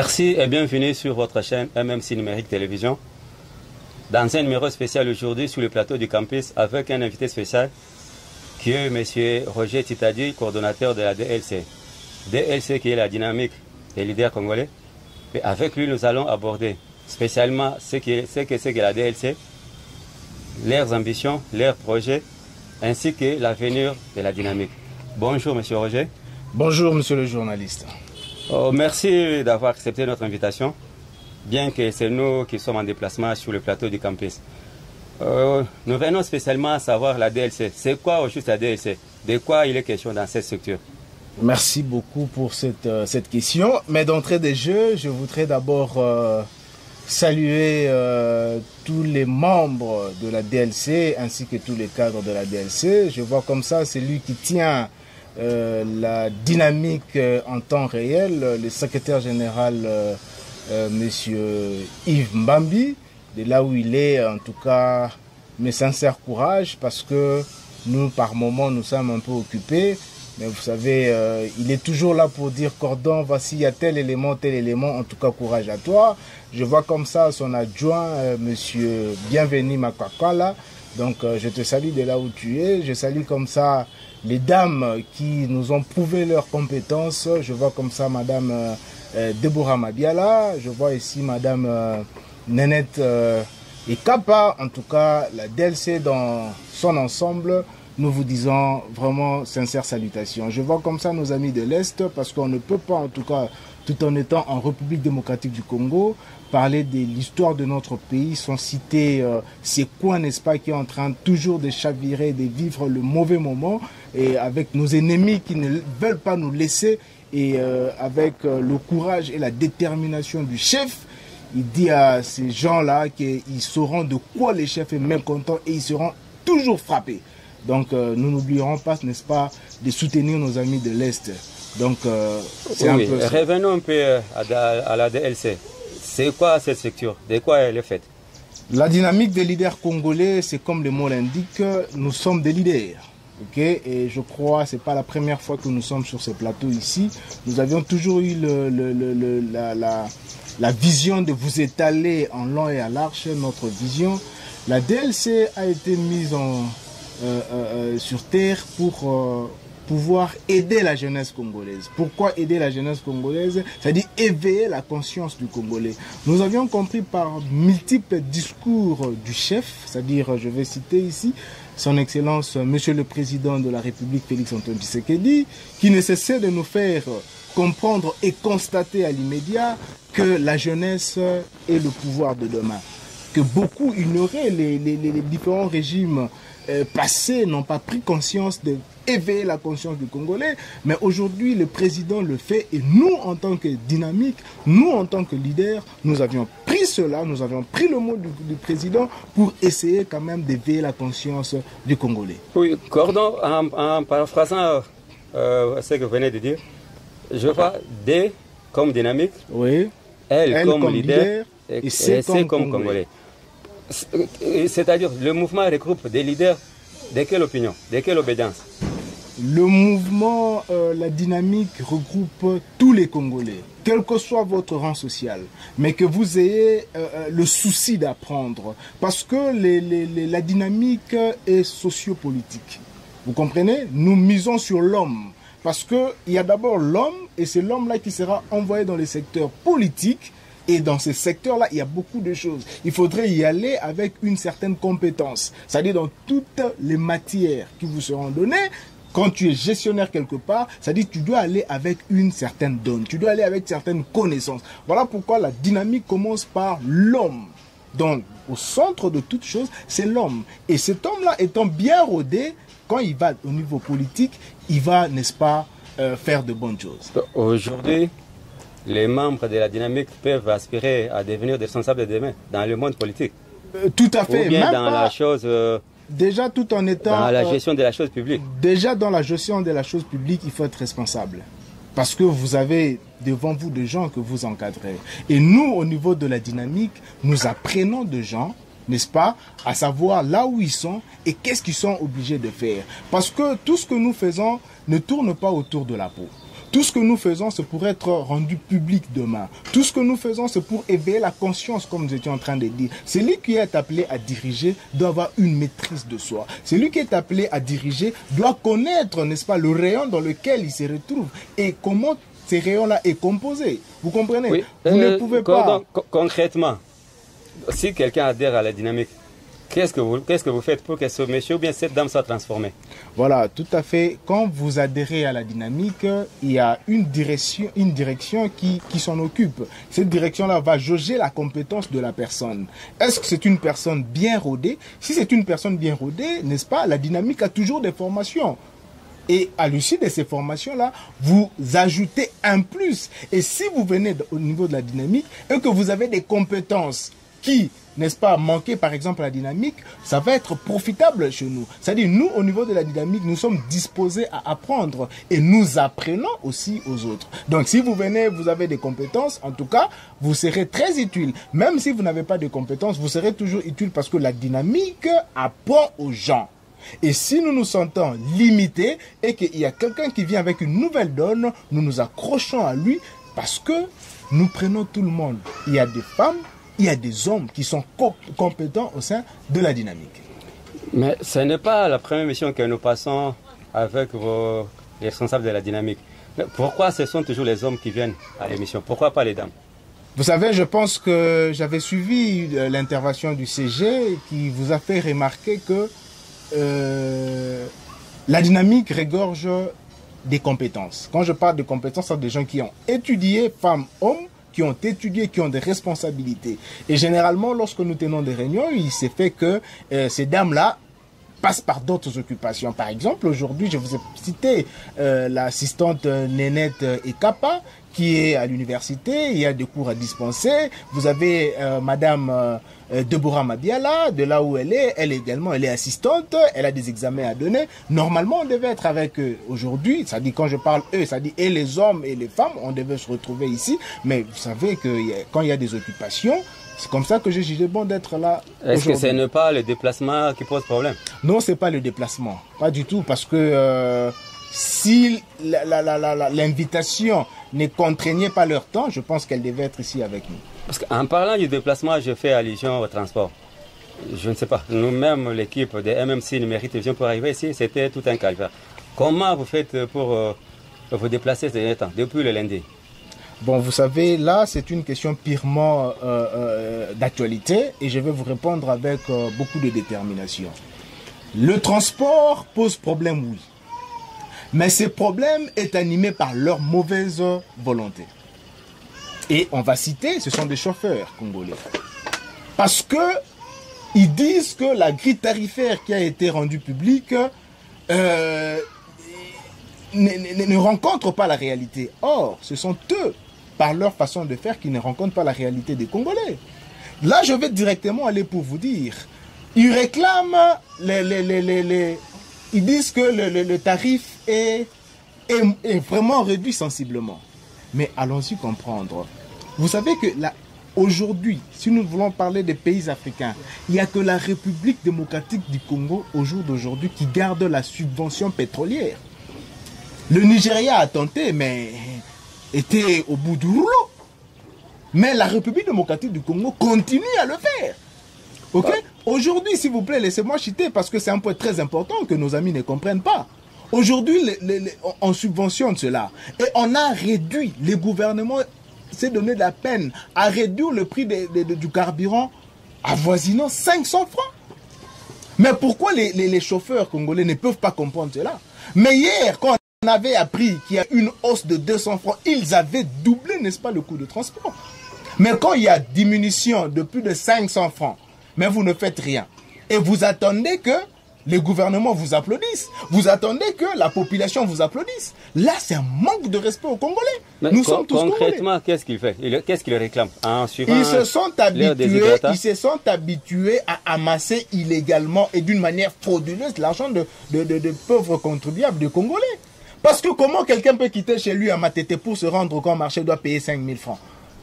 Merci et bienvenue sur votre chaîne MMC Numérique Télévision. Dans un numéro spécial aujourd'hui sur le plateau du campus avec un invité spécial qui est M. Roger Titadi, coordonnateur de la DLC. DLC qui est la dynamique des leaders congolais. Et avec lui, nous allons aborder spécialement ce que c'est que la DLC, leurs ambitions, leurs projets, ainsi que l'avenir de la dynamique. Bonjour M. Roger. Bonjour monsieur le journaliste. Merci d'avoir accepté notre invitation, bien que c'est nous qui sommes en déplacement sur le plateau du campus. Nous venons spécialement savoir la DLC. C'est quoi au juste la DLC? De quoi il est question dans cette structure? Merci beaucoup pour cette question. Mais d'entrée de jeu, je voudrais d'abord saluer tous les membres de la DLC ainsi que tous les cadres de la DLC. Je vois comme ça celui qui tient la dynamique en temps réel, le secrétaire général monsieur Yves Mbambi, de là où il est, en tout cas mes sincères courage, parce que nous par moment nous sommes un peu occupés, mais vous savez il est toujours là pour dire cordon, voici il y a tel élément, en tout cas courage à toi. Je vois comme ça son adjoint monsieur Bienvenu Makakala, donc je te salue de là où tu es, je salue comme ça les dames qui nous ont prouvé leurs compétences. Je vois comme ça madame Deborah Mabiala, je vois ici madame Nenette Ekapa. En tout cas la DLC dans son ensemble, nous vous disons vraiment sincères salutations. Je vois comme ça nos amis de l'Est, parce qu'on ne peut pas, en tout cas tout en étant en République démocratique du Congo, parler de l'histoire de notre pays sans citer ces coins, n'est-ce pas, qui est en train toujours de chavirer, de vivre le mauvais moment, et avec nos ennemis qui ne veulent pas nous laisser, et avec le courage et la détermination du chef. Il dit à ces gens-là qu'ils sauront de quoi le chef est mécontent et ils seront toujours frappés. Donc nous n'oublierons pas, n'est-ce pas, de soutenir nos amis de l'Est. Donc c'est un peu ça. Revenons un peu à la DLC. C'est quoi cette structure? De quoi elle est faite? La dynamique des leaders congolais, c'est comme le mot l'indique, nous sommes des leaders. Okay? Et je crois que ce n'est pas la première fois que nous sommes sur ce plateau ici. Nous avions toujours eu la vision de vous étaler en long et à large notre vision. La DLC a été mise sur terre pour pouvoir aider la jeunesse congolaise. Pourquoi aider la jeunesse congolaise? C'est-à-dire éveiller la conscience du Congolais. Nous avions compris par multiples discours du chef, c'est-à-dire, je vais citer ici, son Excellence, Monsieur le Président de la République, Félix-Antoine Tshisekedi, qui ne cessait de nous faire comprendre et constater à l'immédiat que la jeunesse est le pouvoir de demain. Que beaucoup ignoraient les différents régimes passés, n'ont pas pris conscience de éveiller la conscience du Congolais, mais aujourd'hui le président le fait, et nous en tant que dynamique, nous en tant que leader, nous avions pris cela, nous avions pris le mot du président pour essayer quand même d'éveiller la conscience du Congolais. Oui, Cordon, en paraphrasant ce que vous venez de dire, je vois D comme dynamique, oui. L comme leader et C comme Congolais. C'est-à-dire le mouvement regroupe des leaders de quelle opinion, de quelle obédience? Le mouvement, la dynamique regroupe tous les Congolais, quel que soit votre rang social, mais que vous ayez le souci d'apprendre, parce que la dynamique est sociopolitique. Vous comprenez? Nous misons sur l'homme, parce qu'il y a d'abord l'homme, et c'est l'homme-là qui sera envoyé dans les secteurs politiques. Et dans ces secteurs-là, il y a beaucoup de choses. Il faudrait y aller avec une certaine compétence. C'est-à-dire dans toutes les matières qui vous seront données, quand tu es gestionnaire quelque part, c'est-à-dire que tu dois aller avec une certaine donne. Tu dois aller avec certaines connaissances. Voilà pourquoi la dynamique commence par l'homme. Donc, au centre de toute chose, c'est l'homme. Et cet homme-là étant bien rodé, quand il va au niveau politique, il va, n'est-ce pas, faire de bonnes choses. Aujourd'hui, les membres de la dynamique peuvent aspirer à devenir des responsables de demain dans le monde politique. Tout à fait. Ou bien même dans la chose... déjà tout en étant... Dans la gestion de la chose publique. Déjà dans la gestion de la chose publique, il faut être responsable. Parce que vous avez devant vous des gens que vous encadrez. Et nous, au niveau de la dynamique, nous apprenons de gens, n'est-ce pas, à savoir là où ils sont et qu'est-ce qu'ils sont obligés de faire. Parce que tout ce que nous faisons ne tourne pas autour de la peau. Tout ce que nous faisons, c'est pour être rendu public demain. Tout ce que nous faisons, c'est pour éveiller la conscience, comme nous étions en train de dire. Celui qui est appelé à diriger doit avoir une maîtrise de soi. Celui qui est appelé à diriger doit connaître, n'est-ce pas, le rayon dans lequel il se retrouve et comment ces rayons-là est composé. Vous comprenez? Oui. Vous ne pouvez pas... Concrètement, si quelqu'un adhère à la dynamique, qu'est-ce que vous faites pour que ce monsieur ou bien cette dame soit transformée? Voilà, tout à fait. Quand vous adhérez à la dynamique, il y a une direction qui s'en occupe. Cette direction-là va jauger la compétence de la personne. Est-ce que c'est une personne bien rodée? Si c'est une personne bien rodée, n'est-ce pas, la dynamique a toujours des formations. Et à l'issue de ces formations-là, vous ajoutez un plus. Et si vous venez au niveau de la dynamique et que vous avez des compétences qui, n'est-ce pas, manquer par exemple à la dynamique, ça va être profitable chez nous. C'est-à-dire, nous, au niveau de la dynamique, nous sommes disposés à apprendre et nous apprenons aussi aux autres. Donc, si vous venez, vous avez des compétences, en tout cas, vous serez très utile. Même si vous n'avez pas de compétences, vous serez toujours utile parce que la dynamique apprend aux gens. Et si nous nous sentons limités et qu'il y a quelqu'un qui vient avec une nouvelle donne, nous nous accrochons à lui parce que nous prenons tout le monde. Il y a des femmes, il y a des hommes qui sont compétents au sein de la dynamique. Mais ce n'est pas la première mission que nous passons avec vos responsables de la dynamique. Mais pourquoi ce sont toujours les hommes qui viennent à l'émission? Pourquoi pas les dames? Vous savez, je pense que j'avais suivi l'intervention du CG qui vous a fait remarquer que la dynamique regorge des compétences. Quand je parle de compétences, c'est des gens qui ont étudié, femmes, hommes, qui ont étudié, qui ont des responsabilités. Et généralement, lorsque nous tenons des réunions, il s'est fait que ces dames-là passent par d'autres occupations. Par exemple, aujourd'hui, je vous ai cité l'assistante Nénette Ekapa, qui est à l'université, il y a des cours à dispenser. Vous avez Madame Deborah Mabiala, de là où elle également, elle est assistante, elle a des examens à donner. Normalement, on devait être avec eux aujourd'hui, ça dit quand je parle eux, ça dit et les hommes et les femmes, on devait se retrouver ici. Mais vous savez que quand il y a des occupations, c'est comme ça que j'ai jugé bon d'être là. Est-ce que ce n'est pas le déplacement qui pose problème? Non, c'est pas le déplacement, pas du tout, parce que si l'invitation ne contraignait pas leur temps, je pense qu'elle devait être ici avec nous. Parce qu'en parlant du déplacement, je fais allusion au transport. Je ne sais pas, nous-mêmes, l'équipe de MMC Numérique Télévision, pour arriver ici, c'était tout un calvaire. Comment vous faites pour vous déplacer ces derniers temps, depuis le lundi? Bon, vous savez, là, c'est une question purement d'actualité et je vais vous répondre avec beaucoup de détermination. Le transport pose problème, oui. Mais ce problème est animé par leur mauvaise volonté. Et on va citer, ce sont des chauffeurs congolais. Parce que ils disent que la grille tarifaire qui a été rendue publique ne rencontre pas la réalité. Or, ce sont eux, par leur façon de faire, qui ne rencontrent pas la réalité des Congolais. Là, je vais directement aller pour vous dire. Ils réclament ils disent que le tarif est vraiment réduit sensiblement. Mais allons-y comprendre. Vous savez que aujourd'hui, si nous voulons parler des pays africains, il n'y a que la République démocratique du Congo au jour d'aujourd'hui qui garde la subvention pétrolière. Le Nigeria a tenté, mais était au bout du rouleau. Mais la République démocratique du Congo continue à le faire. Ok? Aujourd'hui, s'il vous plaît, laissez-moi citer parce que c'est un point très important que nos amis ne comprennent pas. Aujourd'hui, on subventionne cela. Et on a réduit, les gouvernements s'est donné de la peine à réduire le prix du carburant avoisinant 500 francs. Mais pourquoi les chauffeurs congolais ne peuvent pas comprendre cela? Mais hier, quand on avait appris qu'il y a une hausse de 200 francs, ils avaient doublé, n'est-ce pas, le coût de transport. Mais quand il y a diminution de plus de 500 francs, mais vous ne faites rien. Et vous attendez que les gouvernements vous applaudissent. Vous attendez que la population vous applaudisse. Là, c'est un manque de respect aux Congolais. Mais nous sommes tous concrètement, qu'est-ce qu'il fait? Qu'est-ce qu'il réclame? Ils se sont habitués à amasser illégalement et d'une manière frauduleuse l'argent de pauvres contribuables de Congolais. Parce que comment quelqu'un peut quitter chez lui à Matete pour se rendre au grand marché doit payer 5 000 francs?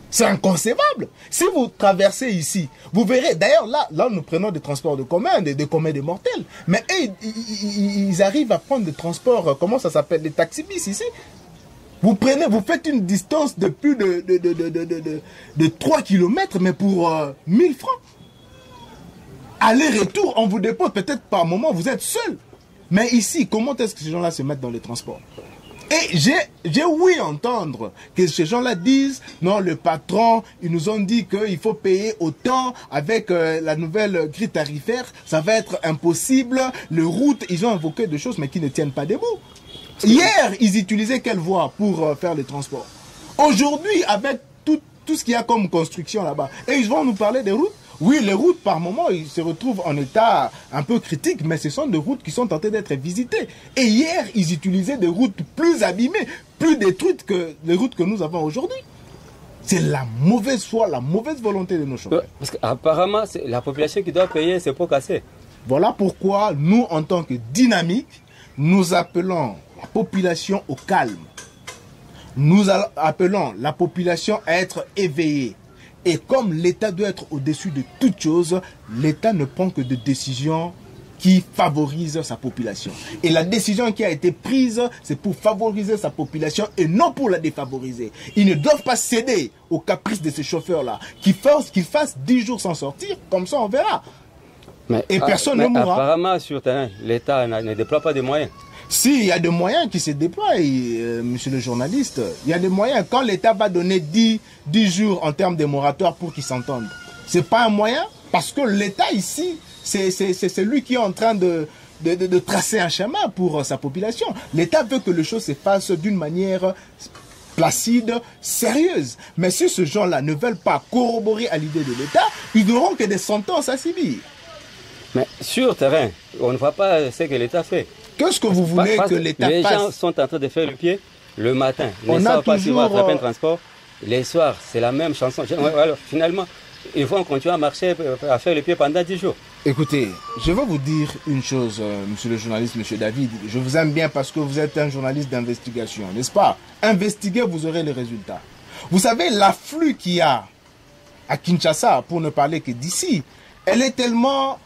C'est inconcevable. Si vous traversez ici, vous verrez, d'ailleurs là nous prenons des transports de commun, des communs des mortels. Mais ils arrivent à prendre des transports, comment ça s'appelle, des taxis-bis ici. Vous faites une distance de plus de 3 km, mais pour 1000 francs. Aller-retour, on vous dépose peut-être par moment, vous êtes seul. Mais ici, comment est-ce que ces gens-là se mettent dans les transports? Et j'ai ouï entendre que ces gens-là disent, non, le patron, ils nous ont dit qu'il faut payer autant avec la nouvelle grille tarifaire, ça va être impossible, les routes, ils ont invoqué des choses mais qui ne tiennent pas debout. Hier, ils utilisaient quelle voie pour faire les transports? Aujourd'hui, avec tout ce qu'il y a comme construction là-bas, et ils vont nous parler des routes. Oui, les routes, par moment, ils se retrouvent en état un peu critique, mais ce sont des routes qui sont tentées d'être visitées. Et hier, ils utilisaient des routes plus abîmées, plus détruites que les routes que nous avons aujourd'hui. C'est la mauvaise foi, la mauvaise volonté de nos chauffeurs. Parce qu'apparemment, c'est la population qui doit payer ces pots cassés. Voilà pourquoi nous, en tant que dynamique, nous appelons la population au calme. Nous appelons la population à être éveillée. Et comme l'État doit être au-dessus de toute chose, l'État ne prend que des décisions qui favorisent sa population. Et la décision qui a été prise, c'est pour favoriser sa population et non pour la défavoriser. Ils ne doivent pas céder aux caprices de ces chauffeurs-là. Qu'ils fassent 10 jours sans sortir, comme ça on verra. Et personne ne mourra. Apparemment, sur terrain, l'État ne déploie pas de moyens. Si, il y a des moyens qui se déploient, monsieur le journaliste. Il y a des moyens. Quand l'État va donner 10 jours en termes de moratoire pour qu'ils s'entendent, ce n'est pas un moyen, parce que l'État ici, c'est lui qui est en train de tracer un chemin pour sa population. L'État veut que les choses se fassent d'une manière placide, sérieuse. Mais si ces gens-là ne veulent pas corroborer à l'idée de l'État, ils n'auront que des sentences à subir. Mais sur terrain, on ne voit pas ce que l'État fait. Qu'est-ce que vous voulez que l'État fasse? Les gens sont en train de faire le pied le matin. Les soirs, pas si vous attrapez un transport. Les soirs, c'est la même chanson. Alors, finalement, ils vont continuer à marcher, à faire le pied pendant 10 jours. Écoutez, je vais vous dire une chose, monsieur le journaliste, monsieur David. Je vous aime bien parce que vous êtes un journaliste d'investigation, n'est-ce pas? Investiguez, vous aurez les résultats. Vous savez, l'afflux qu'il y a à Kinshasa, pour ne parler que d'ici, elle est tellement...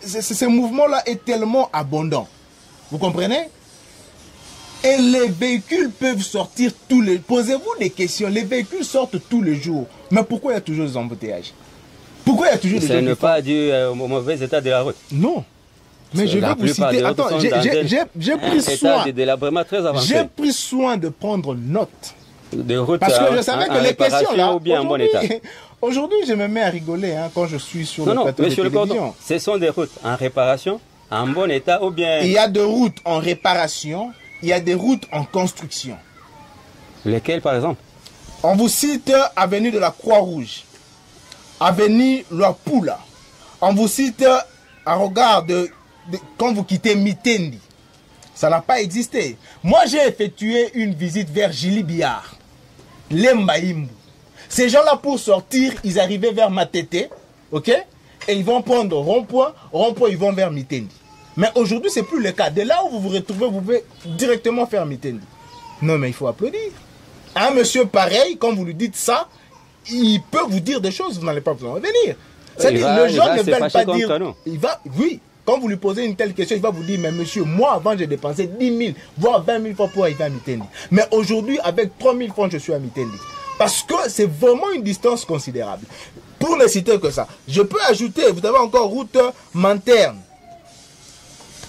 ce mouvement-là est tellement abondant. Vous comprenez? Et les véhicules peuvent sortir tous les... Posez-vous des questions. Les véhicules sortent tous les jours. Mais pourquoi il y a toujours des embouteillages? Pourquoi il y a toujours des gens... Ce n'est pas dû au mauvais état de la route. Non. Mais je vais vous citer... Attends, j'ai pris soin... J'ai pris soin de prendre note. De route, parce que je savais que les questions là... Ou bien en bon état. Aujourd'hui, je me mets à rigoler quand je suis sur le plateau de télévision. Ce sont des routes en réparation, en bon état ou bien... Il y a des routes en réparation, il y a des routes en construction. Lesquelles par exemple? On vous cite avenue de la Croix-Rouge, avenue Luapula. On vous cite à regard quand vous quittez Mitendi. Ça n'a pas existé. Moi, j'ai effectué une visite vers Jilibiar, Lembaïmbu. Ces gens-là, pour sortir, ils arrivaient vers Matete, ok? Et ils vont prendre rond-point, ils vont vers Mitendi. Mais aujourd'hui, ce n'est plus le cas. De là où vous vous retrouvez, vous pouvez directement faire Mitendi. Non, mais il faut applaudir. Un monsieur pareil, quand vous lui dites ça, il peut vous dire des choses, vous n'allez pas vous en revenir. C'est-à-dire, les gens ne veulent pas dire... Oui, quand vous lui posez une telle question, il va vous dire, mais monsieur, moi, avant, j'ai dépensé 10 000, voire 20 000 francs pour arriver à Mitendi. Mais aujourd'hui, avec 3 000 francs, je suis à Mitendi. Parce que c'est vraiment une distance considérable. Pour ne citer que ça, je peux ajouter, vous avez encore route Manterne,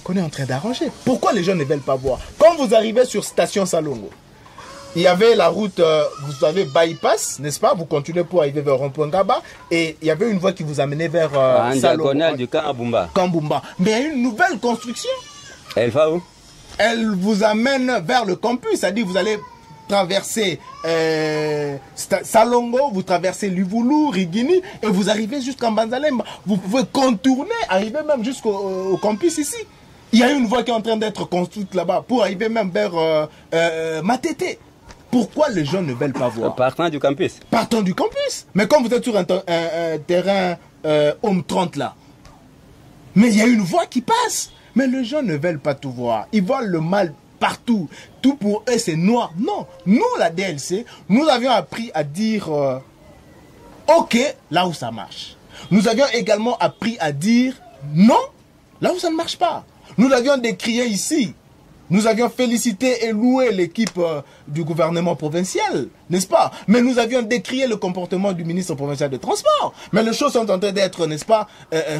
qu'on est en train d'arranger. Pourquoi les gens ne veulent pas voir? Quand vous arrivez sur station Salongo, il y avait la route, vous avez bypass, n'est-ce pas? Vous continuez pour arriver vers Rond-Point Gaba, et il y avait une voie qui vous amenait vers Salongo. Du Kambumba. Mais il y a une nouvelle construction. Elle va où? Elle vous amène vers le campus, c'est-à-dire vous allez traverser Salongo, vous traversez Livulu, Rigini, et vous arrivez jusqu'en Banzalemba. Vous pouvez contourner, arriver même jusqu'au campus ici. Il y a une voie qui est en train d'être construite là-bas pour arriver même vers Matete. Pourquoi les gens ne veulent pas voir? Partant du campus. Partant du campus. Mais quand vous êtes sur un terrain Homme 30 là, mais il y a une voie qui passe. Mais les gens ne veulent pas tout voir. Ils voient le mal partout. Tout pour eux, c'est noir. Non. Nous, la DLC, nous avions appris à dire OK là où ça marche. Nous avions également appris à dire non là où ça ne marche pas. Nous l'avions décrié ici. Nous avions félicité et loué l'équipe du gouvernement provincial, n'est-ce pas? Mais nous avions décrié le comportement du ministre provincial de transport. Mais les choses sont en train d'être, n'est-ce pas,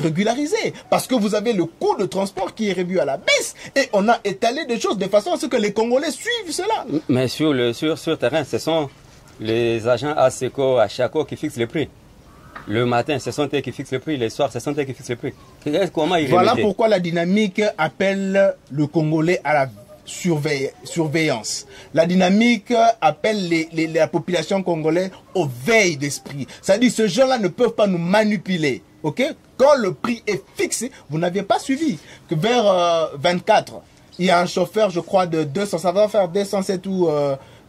régularisées. Parce que vous avez le coût de transport qui est revu à la baisse. Et on a étalé des choses de façon à ce que les Congolais suivent cela. Mais sur terrain, ce sont les agents ASECO, ACHACO qui fixent les prix. Le matin, ce sont eux qui fixent le prix. Le soir, ce sont eux qui fixent le prix. Comment ils Voilà pourquoi la dynamique appelle le Congolais à la surveillance. La dynamique appelle la population congolaise au veille d'esprit. C'est-à-dire que ces gens-là ne peuvent pas nous manipuler. Ok? Quand le prix est fixé, vous n'aviez pas suivi que vers 24, il y a un chauffeur, je crois, de 200, ça va faire 207 ou...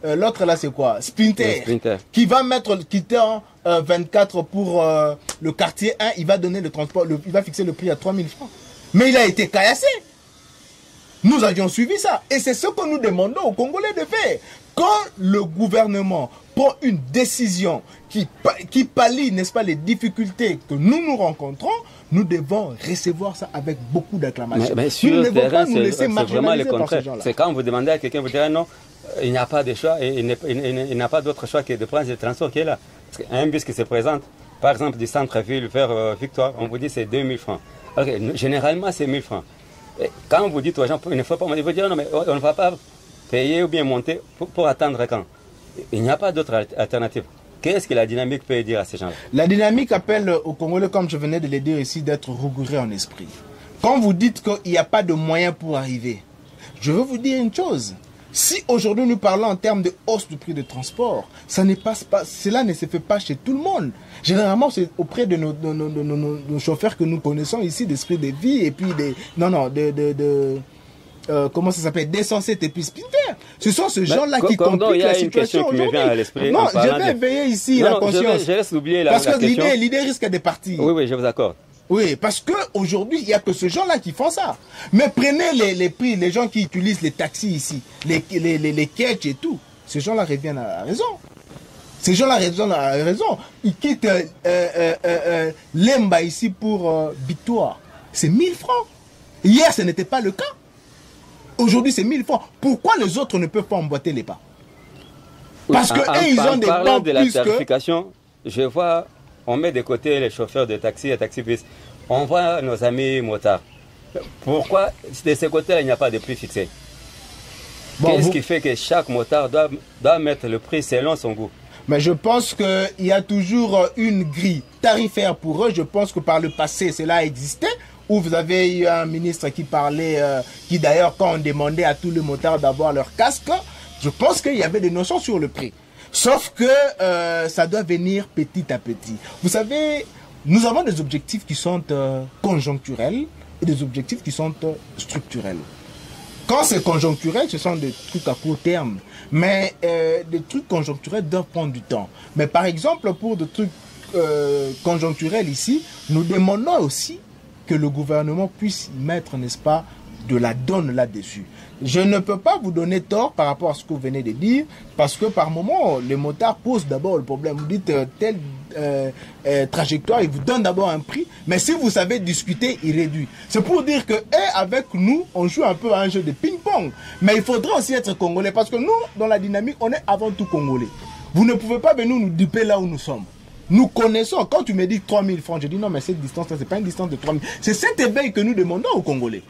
l'autre là c'est quoi? Sprinter. Qui va mettre le quittant 24 pour le quartier 1, il va donner le transport, il va fixer le prix à 3000 francs. Mais il a été caillassé. Nous avions suivi ça. Et c'est ce que nous demandons aux Congolais de faire. Quand le gouvernement prend une décision qui pallie, n'est-ce pas, les difficultés que nous rencontrons, nous devons recevoir ça avec beaucoup d'acclamation. Mais sur le terrain, c'est vraiment le contraire. C'est quand vous demandez à quelqu'un, vous direz non, il n'y a pas de choix, et il n'a pas d'autre choix que de prendre le transport qui est là. Parce qu'un bus qui se présente, par exemple du centre-ville vers Victoire, on vous dit c'est 2000 francs. Okay, généralement c'est 1000 francs. Et quand vous dites aux gens, il ne faut pas, ils vont dire non, mais on ne va pas payer ou bien monter pour attendre quand. Il n'y a pas d'autre alternative. Qu'est-ce que la dynamique peut dire à ces gens-là? La dynamique appelle aux Congolais, comme je venais de le dire ici, d'être rigoureux en esprit. Quand vous dites qu'il n'y a pas de moyens pour arriver, je veux vous dire une chose. Si aujourd'hui nous parlons en termes de hausse du prix de transport, cela ne se fait pas chez tout le monde. Généralement, c'est auprès de nos chauffeurs que nous connaissons ici, d'esprit de vie, et puis comment ça s'appelle, D107 et puis Spinter. Ce sont ces gens-là qui compliquent la situation aujourd'hui. Non, je vais éveiller ici la conscience. Je laisse oublier parce que l'idée risque de partir. Oui, je vous accorde. Oui, parce qu'aujourd'hui, il n'y a que ces gens-là qui font ça. Mais prenez les prix, les gens qui utilisent les taxis ici, les catchs et tout. Ces gens-là reviennent à la raison. Ces gens-là reviennent à la raison. Ils quittent Lemba ici pour Victoire. C'est 1000 francs. Hier, ce n'était pas le cas. Aujourd'hui, c'est 1000 francs. Pourquoi les autres ne peuvent pas emboîter les pas? Parce que ils ont des parlant de la tarification, je vois... On met de côté les chauffeurs de taxi et taxi-bus. On voit nos amis motards. Pourquoi de ce côté-là, il n'y a pas de prix fixé? Qu'est-ce qui fait que chaque motard doit mettre le prix selon son goût? Mais je pense qu'il y a toujours une grille tarifaire pour eux. Je pense que par le passé, cela existait. Où vous avez eu un ministre qui parlait, qui d'ailleurs, quand on demandait à tous les motards d'avoir leur casque, je pense qu'il y avait des notions sur le prix. Sauf que ça doit venir petit à petit. Vous savez, nous avons des objectifs qui sont conjoncturels et des objectifs qui sont structurels. Quand c'est conjoncturel, ce sont des trucs à court terme. Mais des trucs conjoncturels doivent prendre du temps. Mais par exemple, pour des trucs conjoncturels ici, nous demandons aussi que le gouvernement puisse y mettre, n'est-ce pas, de la donne là-dessus. Je ne peux pas vous donner tort par rapport à ce que vous venez de dire, parce que par moment, les motards posent d'abord le problème. Vous dites telle trajectoire, ils vous donnent d'abord un prix, mais si vous savez discuter, ils réduisent. C'est pour dire que avec nous, on joue un peu à un jeu de ping-pong. Mais il faudra aussi être congolais, parce que nous, dans la dynamique, on est avant tout congolais. Vous ne pouvez pas venir nous duper là où nous sommes. Nous connaissons, quand tu me dis 3000 francs, je dis non, mais cette distance-là, ce n'est pas une distance de 3000. C'est cet éveil que nous demandons aux Congolais.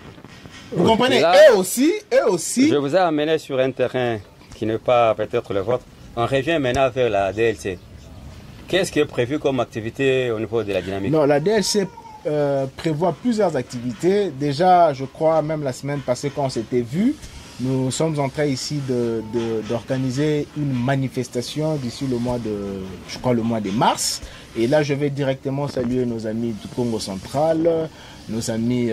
Vous comprenez? Eux aussi. Je vous ai amené sur un terrain qui n'est pas peut-être le vôtre. On revient maintenant vers la DLC. Qu'est-ce qui est prévu comme activité au niveau de la dynamique? Non, la DLC prévoit plusieurs activités. Déjà, je crois, même la semaine passée, quand on s'était vu, nous sommes en train ici d'organiser une manifestation d'ici le mois de mars. Et là, je vais directement saluer nos amis du Congo central, nos amis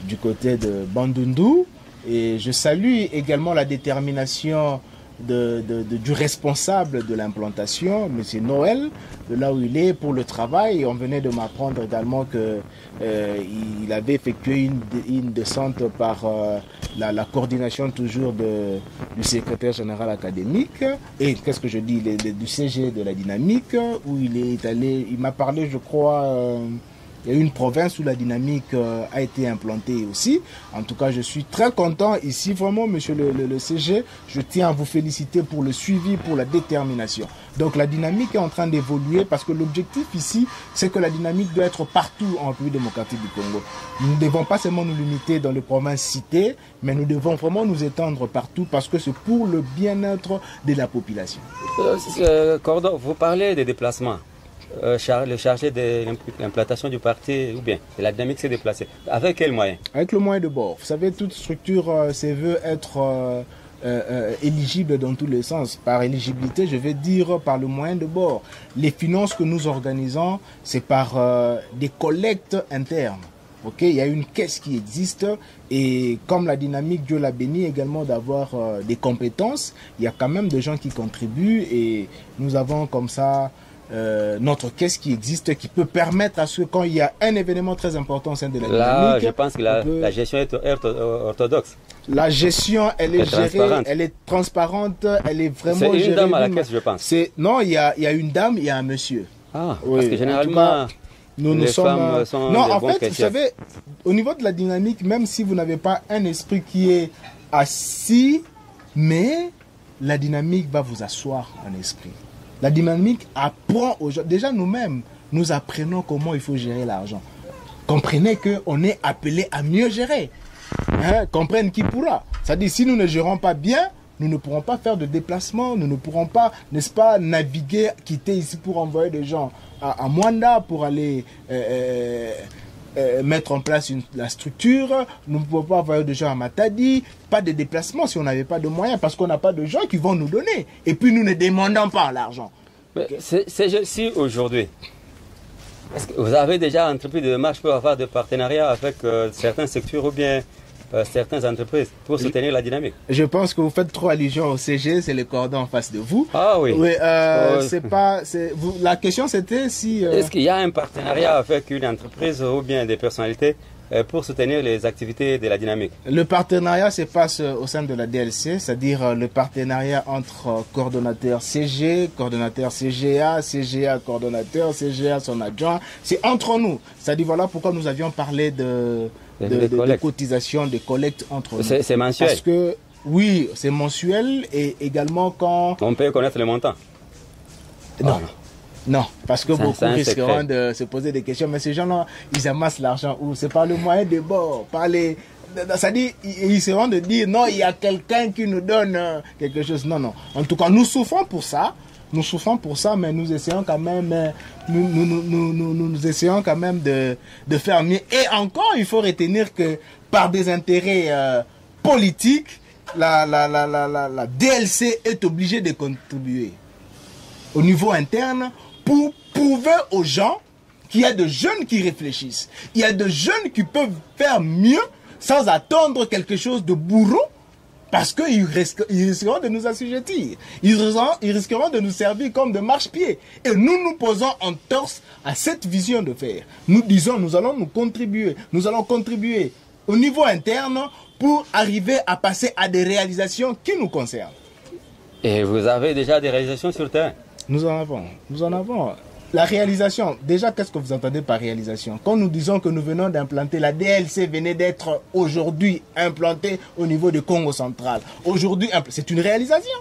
du côté de Bandundu. Et je salue également la détermination du responsable de l'implantation, M. Noël, de là où il est pour le travail. Et on venait de m'apprendre également qu'il avait effectué une descente par la coordination toujours du secrétaire général académique. Et qu'est-ce que je dis, du CG de la dynamique, où il est allé, il m'a parlé, je crois, Il y a une province où la dynamique a été implantée aussi. En tout cas, je suis très content ici, vraiment, monsieur le CG. Je tiens à vous féliciter pour le suivi, pour la détermination. Donc la dynamique est en train d'évoluer parce que l'objectif ici, c'est que la dynamique doit être partout en République démocratique du Congo. Nous ne devons pas seulement nous limiter dans les provinces citées, mais nous devons vraiment nous étendre partout parce que c'est pour le bien-être de la population. Cordon, vous parlez des déplacements. Le chargé de l'implantation du parti, ou bien de la dynamique s'est déplacé. Avec quels moyens? Avec le moyen de bord. Vous savez, toute structure se veut être éligible dans tous les sens. Par éligibilité, je vais dire par le moyen de bord. Les finances que nous organisons, c'est par des collectes internes. Okay? Il y a une caisse qui existe et comme la dynamique, Dieu l'a béni également d'avoir des compétences, il y a quand même des gens qui contribuent et nous avons comme ça notre caisse qui existe, qui peut permettre à ce quand il y a un événement très important au sein de la dynamique. Là, je pense que la gestion est orthodoxe. La gestion, elle est gérée, elle est transparente, elle est vraiment gérée. C'est une dame à la caisse, je pense. Non, il y a une dame, il y a un monsieur. Ah, oui, parce que généralement, nous femmes sont non, des en bons fait, caissières. vous savez, au niveau de la dynamique, même si vous n'avez pas un esprit qui est assis, mais la dynamique va vous asseoir en esprit. La dynamique apprend aux gens. Déjà, nous-mêmes, nous apprenons comment il faut gérer l'argent. Comprenez qu'on est appelé à mieux gérer. Hein? Comprenne qui pourra. C'est-à-dire, si nous ne gérons pas bien, nous ne pourrons pas faire de déplacement, nous ne pourrons pas, n'est-ce pas, naviguer, quitter ici pour envoyer des gens à Mwanda pour aller mettre en place la structure. Nous ne pouvons pas envoyer des gens à Matadi, pas de déplacement si on n'avait pas de moyens, parce qu'on n'a pas de gens qui vont nous donner. Et puis nous ne demandons pas l'argent. Okay. Si aujourd'hui, est-ce que vous avez déjà entrepris des démarches pour avoir des partenariats avec certaines structures ou bien certaines entreprises pour soutenir la dynamique? Je pense que vous faites trop allusion au CG, c'est le cordon en face de vous. Ah oui. Oui, la question c'était si... Est-ce qu'il y a un partenariat avec une entreprise ou bien des personnalités pour soutenir les activités de la dynamique? Le partenariat se passe au sein de la DLC, c'est-à-dire le partenariat entre coordonnateur CG, coordonnateur CGA, CGA coordonnateur, CGA son adjoint. C'est entre nous. C'est-à-dire voilà pourquoi nous avions parlé de cotisation, de collecte entre nous. C'est mensuel? Parce que, oui, c'est mensuel et également quand... On peut connaître le montant? Non. Oh. Non, parce que beaucoup risqueront de se poser des questions, mais ces gens-là, ils amassent l'argent où? C'est par le moyen de bord, par les... C'est-à-dire, ils seront de dire, non, il y a quelqu'un qui nous donne quelque chose. Non, non. En tout cas, nous souffrons pour ça. Nous souffrons pour ça, mais nous essayons quand même, nous essayons quand même de faire mieux. Et encore, il faut retenir que par des intérêts politiques, la DLC est obligée de contribuer au niveau interne pour prouver aux gens qu'il y a de jeunes qui réfléchissent. Il y a de jeunes qui peuvent faire mieux sans attendre quelque chose de bourreau. Parce qu'ils risqueront de nous assujettir. Ils risqueront de nous servir comme de marche-pieds. Et nous posons en torse à cette vision de faire. Nous disons, nous allons nous contribuer. Nous allons contribuer au niveau interne pour arriver à passer à des réalisations qui nous concernent. Et vous avez déjà des réalisations sur le terrain? Nous en avons. Nous en avons. La réalisation, déjà, qu'est-ce que vous entendez par réalisation? Quand nous disons que nous venons d'implanter, la DLC venait d'être aujourd'hui implantée au niveau du Congo central. Aujourd'hui, c'est une réalisation.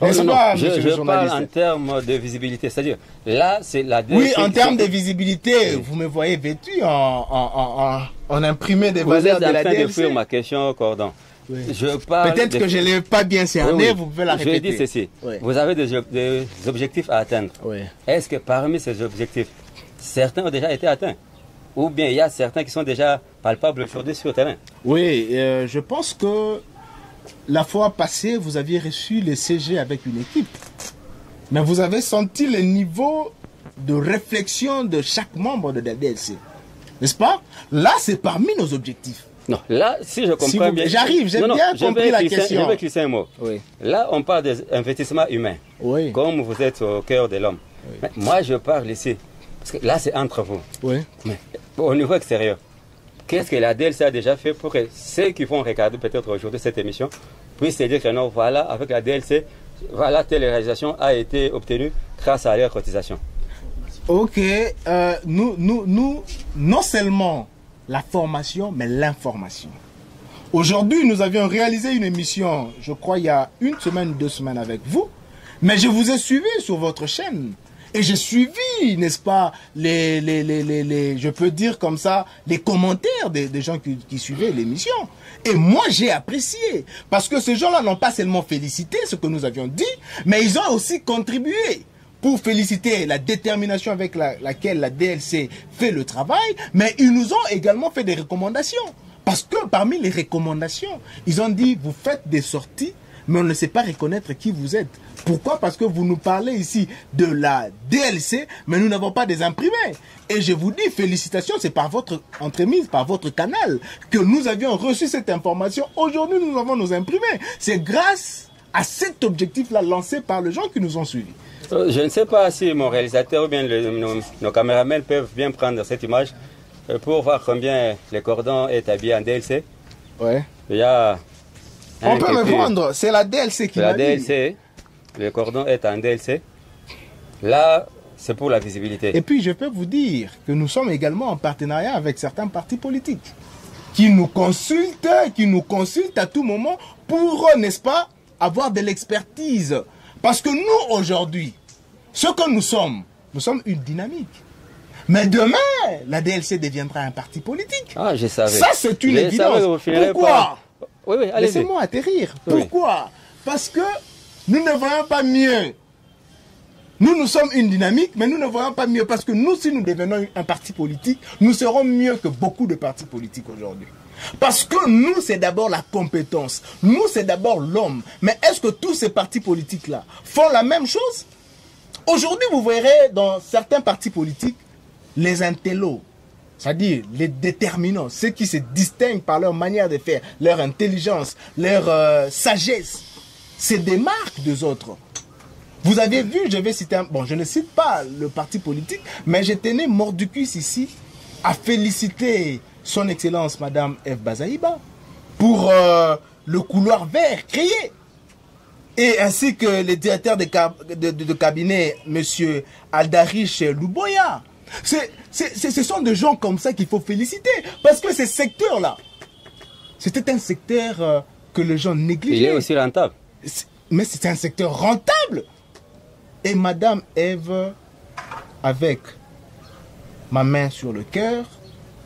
N'est-ce pas, je parle en termes de visibilité. C'est-à-dire, là, c'est la DLC. Oui, en termes de visibilité, vous me voyez vêtu en imprimé des valeurs de la DLC. Vous êtes en train de fuir ma question, Cordon. Oui. Peut-être que je ne l'ai pas bien cerné, oui. Vous pouvez la répéter. Je dis ceci, oui. Vous avez des objectifs à atteindre. Oui. Est-ce que parmi ces objectifs, certains ont déjà été atteints? Ou bien il y a certains qui sont déjà palpables aujourd'hui sur le terrain? Oui, je pense que la fois passée, vous aviez reçu les CG avec une équipe. Mais vous avez senti le niveau de réflexion de chaque membre de la DLC. N'est-ce pas? Là, c'est parmi nos objectifs. Non, là, si je comprends bien... J'arrive, j'ai bien compris la question. Je vais glisser un mot. Oui. Là, on parle des investissements humains. Oui. Comme vous êtes au cœur de l'homme. Oui. Moi, je parle ici. Parce que là, c'est entre vous. Oui. Mais au niveau extérieur, qu'est-ce que la DLC a déjà fait pour que ceux qui vont regarder peut-être aujourd'hui cette émission puissent se dire que non, voilà, avec la DLC, voilà, telle réalisation a été obtenue grâce à leur cotisation? Ok, nous, non seulement la formation, mais l'information. Aujourd'hui, nous avions réalisé une émission, je crois, il y a 1 semaine, 2 semaines avec vous, mais je vous ai suivi sur votre chaîne. Et j'ai suivi, n'est-ce pas, je peux dire comme ça, les commentaires des gens qui suivaient l'émission. Et moi, j'ai apprécié. Parce que ces gens-là n'ont pas seulement félicité ce que nous avions dit, mais ils ont aussi contribué pour féliciter la détermination avec laquelle la DLC fait le travail, mais ils nous ont également fait des recommandations. Parce que parmi les recommandations, ils ont dit, vous faites des sorties, mais on ne sait pas reconnaître qui vous êtes. Pourquoi? Parce que vous nous parlez ici de la DLC, mais nous n'avons pas des imprimés. Et je vous dis, félicitations, c'est par votre entremise, par votre canal, que nous avions reçu cette information. Aujourd'hui, nous avons nos imprimés. C'est grâce à cet objectif-là lancé par les gens qui nous ont suivis. Je ne sais pas si mon réalisateur ou bien nos caméramans peuvent bien prendre cette image pour voir combien le cordon est habillé en DLC. Ouais. Il y a... On peut me prendre, c'est la DLC qui m'a dit. La DLC, le cordon est en DLC. Là, c'est pour la visibilité. Et puis, je peux vous dire que nous sommes également en partenariat avec certains partis politiques qui nous consultent à tout moment pour, n'est-ce pas, avoir de l'expertise. Parce que nous, aujourd'hui, ce que nous sommes une dynamique. Mais demain, la DLC deviendra un parti politique. Ah, je savais. Ça, c'est une évidence. Pourquoi? Oui, allez-y. Laissez-moi atterrir. Pourquoi? Oui. Parce que nous ne voyons pas mieux. Nous sommes une dynamique, mais nous ne voyons pas mieux. Parce que nous, si nous devenons un parti politique, nous serons mieux que beaucoup de partis politiques aujourd'hui. Parce que nous, c'est d'abord la compétence. Nous, c'est d'abord l'homme. Mais est-ce que tous ces partis politiques-là font la même chose? Aujourd'hui, vous verrez dans certains partis politiques, les intellos, c'est-à-dire les déterminants, ceux qui se distinguent par leur manière de faire, leur intelligence, leur sagesse, c'est des marques des autres. Vous avez vu, je vais citer bon, je ne cite pas le parti politique, mais je tenais mordicus ici à féliciter son Excellence Madame Eve Bazaïba pour le couloir vert créé. Et ainsi que le directeur de cabinet, Monsieur Aldariche Luboya. Ce sont des gens comme ça qu'il faut féliciter. Parce que ces secteurs-là, c'était un secteur que les gens négligeaient. Il est aussi rentable. Mais c'est un secteur rentable. Et Madame Eve, avec ma main sur le cœur,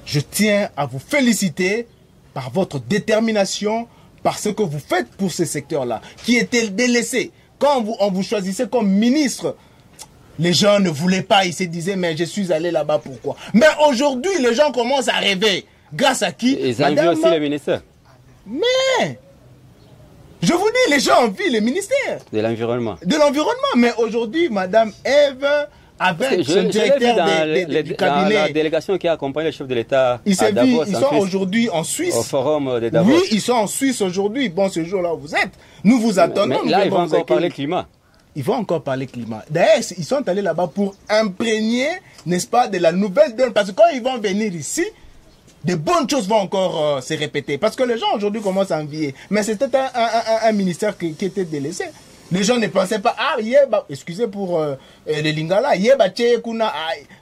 je tiens à vous féliciter par votre détermination, par ce que vous faites pour ces secteurs-là, qui étaient délaissés. Quand on vous choisissait comme ministre, les gens ne voulaient pas, ils se disaient, mais je suis allé là-bas, pourquoi? Mais aujourd'hui, les gens commencent à rêver. Grâce à qui? Ils envient aussi le ministère. Mais, je vous dis, les gens envient le ministère. De l'environnement. De l'environnement. Mais aujourd'hui, Madame Eve, avec son directeur du cabinet, la délégation qui a accompagné le chef de l'État ils sont aujourd'hui en Suisse. Au forum de Davos. Oui, ils sont en Suisse aujourd'hui. Bon, ce jour-là où vous êtes, nous vous attendons. Mais là, ils vont encore parler climat. Ils vont encore parler climat. D'ailleurs, ils sont allés là-bas pour imprégner, n'est-ce pas, de la nouvelle donne. Parce que quand ils vont venir ici, de bonnes choses vont encore se répéter. Parce que les gens aujourd'hui commencent à envier. Mais c'était un ministère qui était délaissé. Les gens ne pensaient pas, ah, excusez pour les lingala,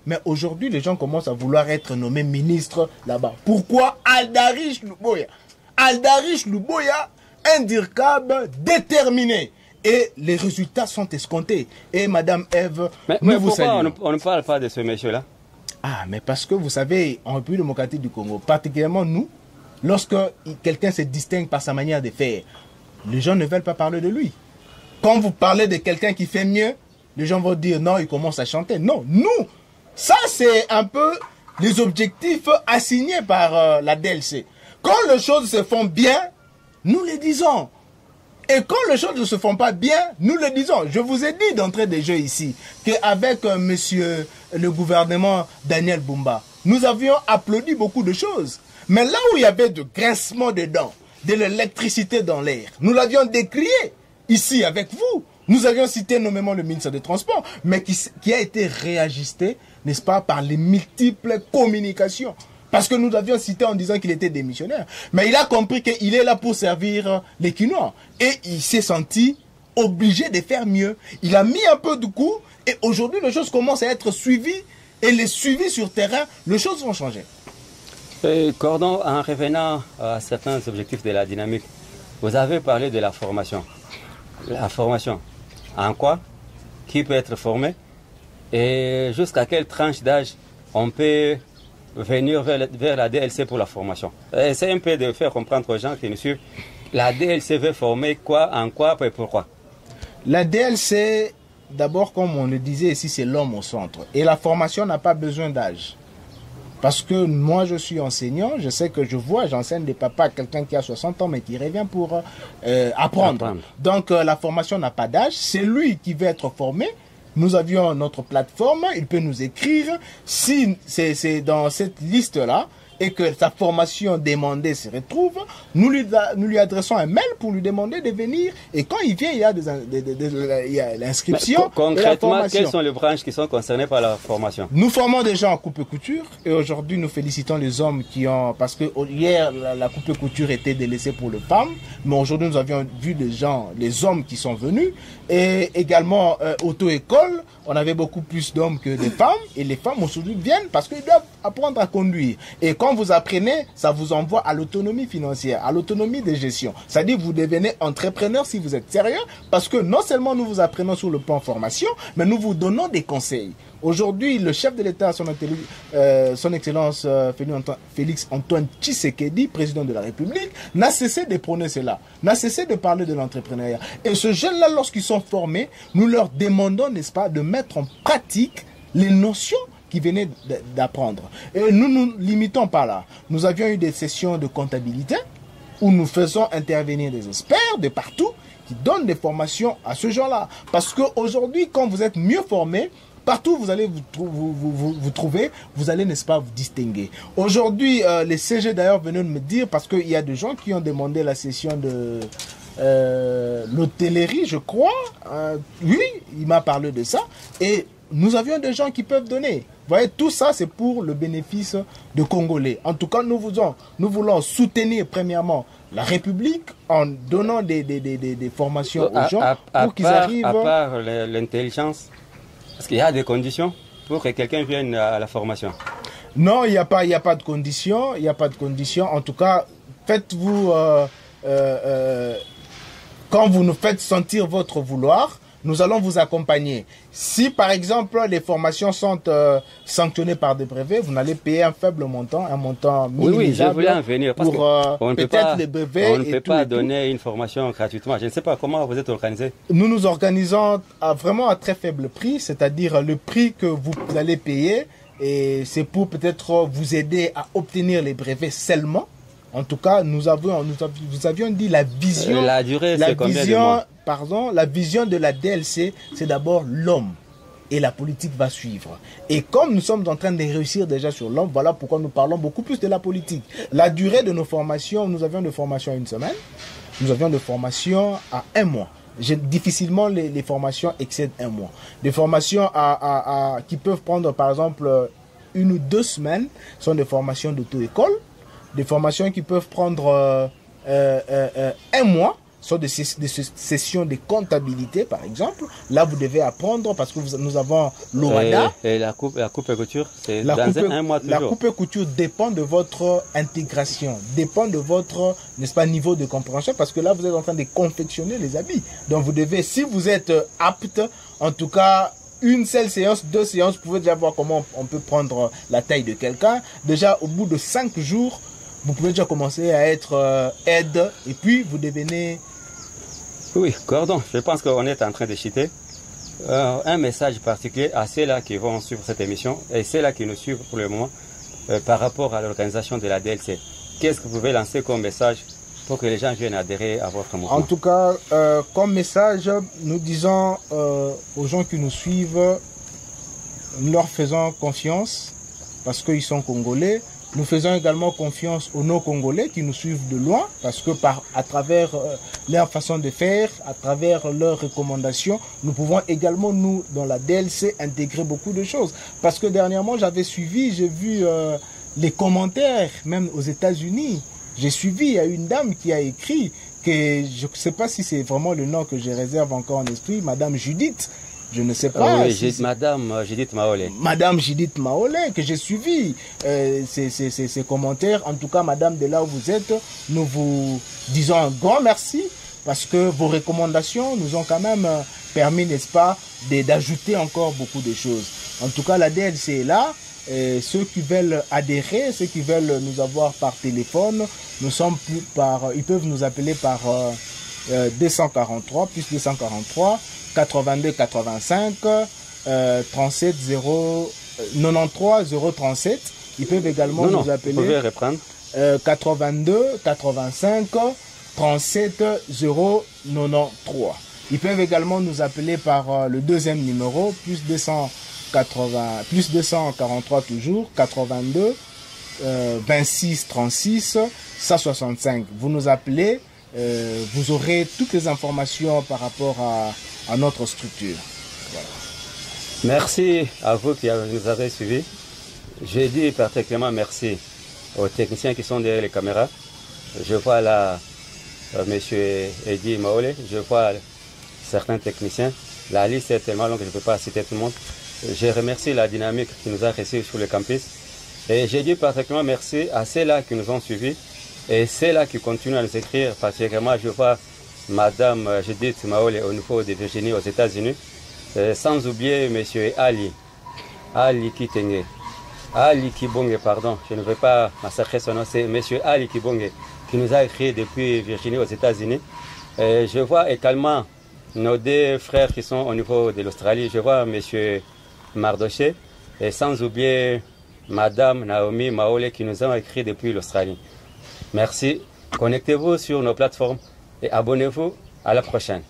mais aujourd'hui, les gens commencent à vouloir être nommés ministres là-bas. Pourquoi? Aldariche Luboya. Aldariche Luboya, indicable, déterminé. Et les résultats sont escomptés. Et Madame Eve, mais pourquoi on ne parle pas de ce monsieur-là? Ah, mais parce que vous savez, en République démocratique du Congo, particulièrement nous, lorsque quelqu'un se distingue par sa manière de faire, les gens ne veulent pas parler de lui. Quand vous parlez de quelqu'un qui fait mieux, les gens vont dire non, il commence à chanter. Non, nous, ça c'est un peu les objectifs assignés par la DLC. Quand les choses se font bien, nous les disons. Et quand les choses ne se font pas bien, nous le disons. Je vous ai dit d'entrée de jeu ici qu'avec monsieur le gouvernement Daniel Bumba, nous avions applaudi beaucoup de choses. Mais là où il y avait de grincement de dents, de l'électricité dans l'air, nous l'avions décrié ici avec vous. Nous avions cité nommément le ministre des Transports, mais qui a été réajusté, n'est-ce pas, par les multiples communications. Parce que nous avions cité en disant qu'il était démissionnaire. Mais il a compris qu'il est là pour servir les Quinois. Et il s'est senti obligé de faire mieux. Il a mis un peu de coup et aujourd'hui, les choses commencent à être suivies et les suivis sur terrain, les choses vont changer. Cordon, en revenant à certains objectifs de la dynamique, vous avez parlé de la formation. La formation, en quoi? Qui peut être formé? Et jusqu'à quelle tranche d'âge on peut venir vers la DLC pour la formation? C'est un peu de faire comprendre aux gens qui nous suivent. La DLC veut former quoi, en quoi et pourquoi? La DLC, d'abord, comme on le disait ici, c'est l'homme au centre. Et la formation n'a pas besoin d'âge. Parce que moi, je suis enseignant, je sais que j'enseigne des papas à quelqu'un qui a 60 ans, mais qui revient pour apprendre. Donc, la formation n'a pas d'âge. C'est lui qui veut être formé. Nous avions notre plateforme, il peut nous écrire. Si c'est dans cette liste-là, et que sa formation demandée se retrouve, nous lui adressons un mail pour lui demander de venir. Et quand il vient, il y a l'inscription. Concrètement, quelles sont les branches qui sont concernées par la formation? Nous formons des gens en coupe et couture. Et aujourd'hui, nous félicitons les hommes qui ont... Parce que hier, la coupe et couture était délaissée pour les femmes. Mais aujourd'hui, nous avions vu des gens, les hommes qui sont venus. Et également, auto-école. On avait beaucoup plus d'hommes que de femmes. Et les femmes aujourd'hui viennent parce qu'ils doivent apprendre à conduire. Et quand vous apprenez, ça vous envoie à l'autonomie financière, à l'autonomie de gestion. C'est-à-dire que vous devenez entrepreneur si vous êtes sérieux. Parce que non seulement nous vous apprenons sur le plan formation, mais nous vous donnons des conseils. Aujourd'hui, le chef de l'État, son Excellence Félix Antoine Tshisekedi, président de la République, n'a cessé de prôner cela, n'a cessé de parler de l'entrepreneuriat. Et ce jeune-là, lorsqu'ils sont formés, nous leur demandons, n'est-ce pas, de mettre en pratique les notions qui venaient d'apprendre. Et nous ne nous limitons pas là. Nous avions eu des sessions de comptabilité où nous faisons intervenir des experts de partout qui donnent des formations à ce genre-là. Parce qu'aujourd'hui, quand vous êtes mieux formé, partout vous allez vous trouver, vous allez, n'est-ce pas, vous distinguer. Aujourd'hui, les CG d'ailleurs venaient de me dire, parce qu'il y a des gens qui ont demandé la session de l'hôtellerie, je crois. Oui, il m'a parlé de ça. Et nous avions des gens qui peuvent donner. Vous voyez, tout ça, c'est pour le bénéfice de Congolais. En tout cas, nous voulons soutenir premièrement la République en donnant des formations aux gens pour qu'ils arrivent... À part l'intelligence, parce qu'il y a des conditions pour que quelqu'un vienne à la formation. Non, il n'y a pas de conditions. Il n'y a pas de conditions. En tout cas, faites-vous... quand vous nous faites sentir votre vouloir, nous allons vous accompagner. Si, par exemple, les formations sont sanctionnées par des brevets, vous n'allez payer un faible montant, un montant minimisable. Oui, je voulais en venir. Parce pour peut-être les brevets. On ne peut pas donner une formation gratuitement. Je ne sais pas comment vous êtes organisé. Nous nous organisons vraiment à très faible prix, c'est-à-dire le prix que vous allez payer, et c'est pour peut-être vous aider à obtenir les brevets seulement. En tout cas, nous avions dit la vision. La durée, c'est combien de mois? Pardon, la vision de la DLC, c'est d'abord l'homme. Et la politique va suivre. Et comme nous sommes en train de réussir déjà sur l'homme, voilà pourquoi nous parlons beaucoup plus de la politique. La durée de nos formations, nous avions de formation à 1 semaine. Nous avions de formation à 1 mois. Difficilement, les formations excèdent 1 mois. Des formations qui peuvent prendre, par exemple, 1 ou 2 semaines, sont des formations d'auto-école. Des formations qui peuvent prendre 1 mois, sont des sessions de comptabilité, par exemple. Là, vous devez apprendre parce que nous avons l'ORADA. Et la coupe et couture, c'est dans 1 mois toujours. La coupe et couture dépend de votre intégration, dépend de votre, n'est-ce pas, niveau de compréhension, parce que là, vous êtes en train de confectionner les habits. Donc, vous devez, si vous êtes apte, en tout cas, 1 seule séance, 2 séances, vous pouvez déjà voir comment on peut prendre la taille de quelqu'un. Déjà, au bout de 5 jours, vous pouvez déjà commencer à être aide, et puis vous devenez... Oui, Cordon, je pense qu'on est en train de chuter. Un message particulier à ceux-là qui vont suivre cette émission et ceux-là qui nous suivent pour le moment par rapport à l'organisation de la DLC. Qu'est-ce que vous pouvez lancer comme message pour que les gens viennent adhérer à votre mouvement? En tout cas, comme message, nous disons aux gens qui nous suivent, nous leur faisons confiance parce qu'ils sont Congolais. Nous faisons également confiance aux non-Congolais qui nous suivent de loin parce que à travers leur façon de faire, à travers leurs recommandations, nous pouvons également, nous, dans la DLC, intégrer beaucoup de choses. Parce que dernièrement, j'ai vu les commentaires, même aux États-Unis, J'ai suivi, il y a une dame qui a écrit, que je ne sais pas si c'est vraiment le nom que je réserve encore en esprit, Madame Judith. Je ne sais pas. Oui, Madame Judith Maolé. Madame Judith Maolé, que j'ai suivi ces commentaires. En tout cas, Madame, de là où vous êtes, nous vous disons un grand merci parce que vos recommandations nous ont quand même permis, n'est-ce pas, d'ajouter encore beaucoup de choses. En tout cas, la DLC est là. Et ceux qui veulent adhérer, ceux qui veulent nous avoir par téléphone, nous sommes ils peuvent nous appeler par 243, plus 243, 82 85 37 0 93 037. Ils peuvent également nous appeler. Vous pouvez reprendre. 82 85 37 0 93. Ils peuvent également nous appeler par le deuxième numéro, plus 243 toujours, 82 26 36 165. Vous nous appelez, vous aurez toutes les informations par rapport à notre structure. Voilà. Merci à vous qui nous avez suivis. Je dis particulièrement merci aux techniciens qui sont derrière les caméras. Je vois là monsieur Eddy Maolé, je vois certains techniciens. La liste est tellement longue que je ne peux pas citer tout le monde. Je remercie la dynamique qui nous a reçus sur le campus. Et je dis particulièrement merci à ceux-là qui nous ont suivis et ceux-là qui continuent à nous écrire. Particulièrement, je vois Madame Judith Maolé au niveau de Virginie aux États-Unis. Sans oublier monsieur Ali Kitenge. Ali Kibonge, pardon, je ne veux pas massacrer son nom, c'est monsieur Ali Kibonge qui nous a écrit depuis Virginie aux États-Unis. Je vois également nos deux frères qui sont au niveau de l'Australie. Je vois monsieur Mardoché et sans oublier madame Naomi Maolé qui nous ont écrit depuis l'Australie. Merci. Connectez-vous sur nos plateformes et abonnez-vous. À la prochaine.